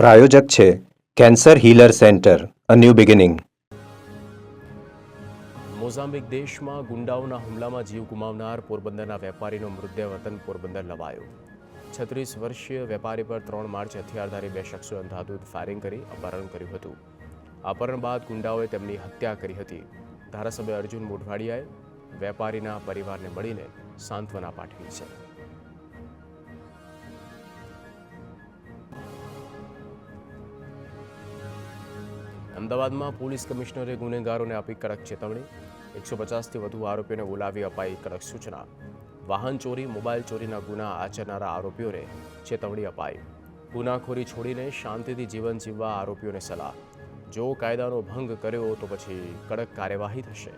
પ્રાયોજક છે cancer healer centre, a new beginning. Mozambique દેશમાં ગુંડાઓના હુમલામાં જીવ ગુમાવનાર પોરબંદરના વેપારીનો મૃતદેહ વતન પોરબંદર લવાયો. 36 વર્ષીય વેપારી પર 3 માર્ચે હથિયારધારી 2 શખ્સોએ અંધાધૂંધ ફાયરિંગ કરી અપહરણ કર્યું હતું. અપહરણ બાદ ગુંડાઓએ તેમની હત્યા કરી હતી. ધારાસભ્ય અર્જુન મોઢવાડિયાએ વેપારીના પરિવારને મળીને સાંત્વના પાઠવી છે. અમદાવાદમાં પોલીસ કમિશનરે ગુનેગારોને આપી કડક ચેતવણી. 150થી વધુ આરોપીઓને બોલાવી અપાઈ કડક સૂચના. વાહન ચોરી, મોબાઈલ ચોરીના ગુના આચરનારા આરોપીઓને ચેતવણી અપાઈ. ગુનાખોરી છોડીને શાંતિથી જીવન જીવવા આરોપીઓને સલાહ. જો કાયદાનો ભંગ કર્યો તો પછી કડક કાર્યવાહી થશે.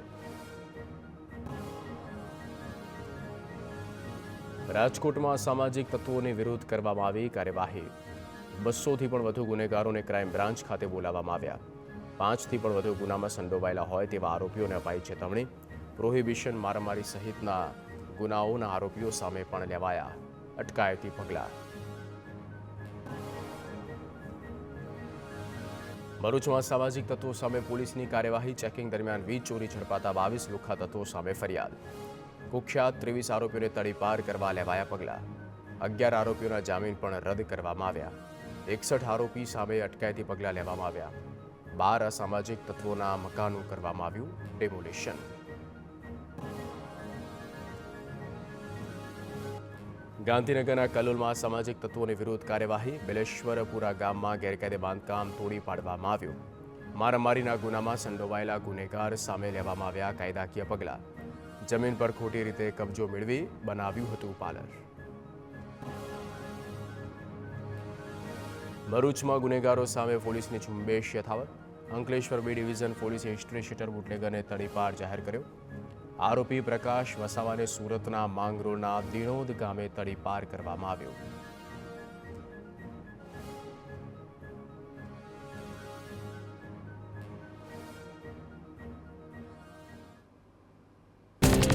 રાજકોટમાં અસામાજિક તત્વોની વિરુદ્ધ કરવામાં આવી કાર્યવાહી. 200થી પણ વધુ ગુનેગારોને ક્રાઇમ બ્રાન્ચ ખાતે બોલાવવામાં આવ્યા. 5થી પણ વધુ ગુનામાં સંડોવાયેલા હોય તેવા આરોપીઓને અપાઈ ચેતવણી. પ્રોહિબિશન, મારામારી સહિતના ગુનાઓના આરોપીઓ સામે પણ લેવાયા અટકાયતી પગલાં. ભરૂચમાં સામાજિક તત્વો સામે પોલીસની કાર્યવાહી. ચેકિંગ દરમિયાન વીજ ચોરી ઝડપાતા 22 લુખ્ખા તત્વો સામે ફરિયાદ. કુખ્યાત 23 આરોપીઓને તડીપાર કરવા લેવાયા પગલાં. 11 આરોપીઓના જામીન પણ રદ કરવામાં આવ્યા. 61 આરોપી સામે અટકાયતી પગલાં લેવામાં આવ્યા. 12 અસામાજિક તત્વોના મકાનો કરવામાં આવ્યું ડેમોલિશન. ગાંધીનગરના કલોલમાં સામાજિક તત્વોની વિરુદ્ધ કાર્યવાહી. બેલેશ્વરપુરા ગામમાં ગેરકાયદે બાંધકામ તોડી પાડવામાં આવ્યું. મારામારીના ગુનામાં સંડોવાયેલા ગુનેગાર સામે લેવામાં આવ્યા કાયદાકીય પગલાં. જમીન પર ખોટી રીતે કબજો મેળવી બનાવ્યું હતું પાર્લર. ભરૂચમાં ગુનેગારો સામે પોલીસની ઝુંબેશ યથાવત. અંકલેશ્વર બી ડિવિઝન પોલીસે હિસ્ટ્રી શીટર બુટલેગરને તડીપાર જાહેર કર્યો. આરોપી પ્રકાશ વસાવાને સુરતના માંગરોળના દિણોદ ગામે તડીપાર કરવામાં આવ્યો.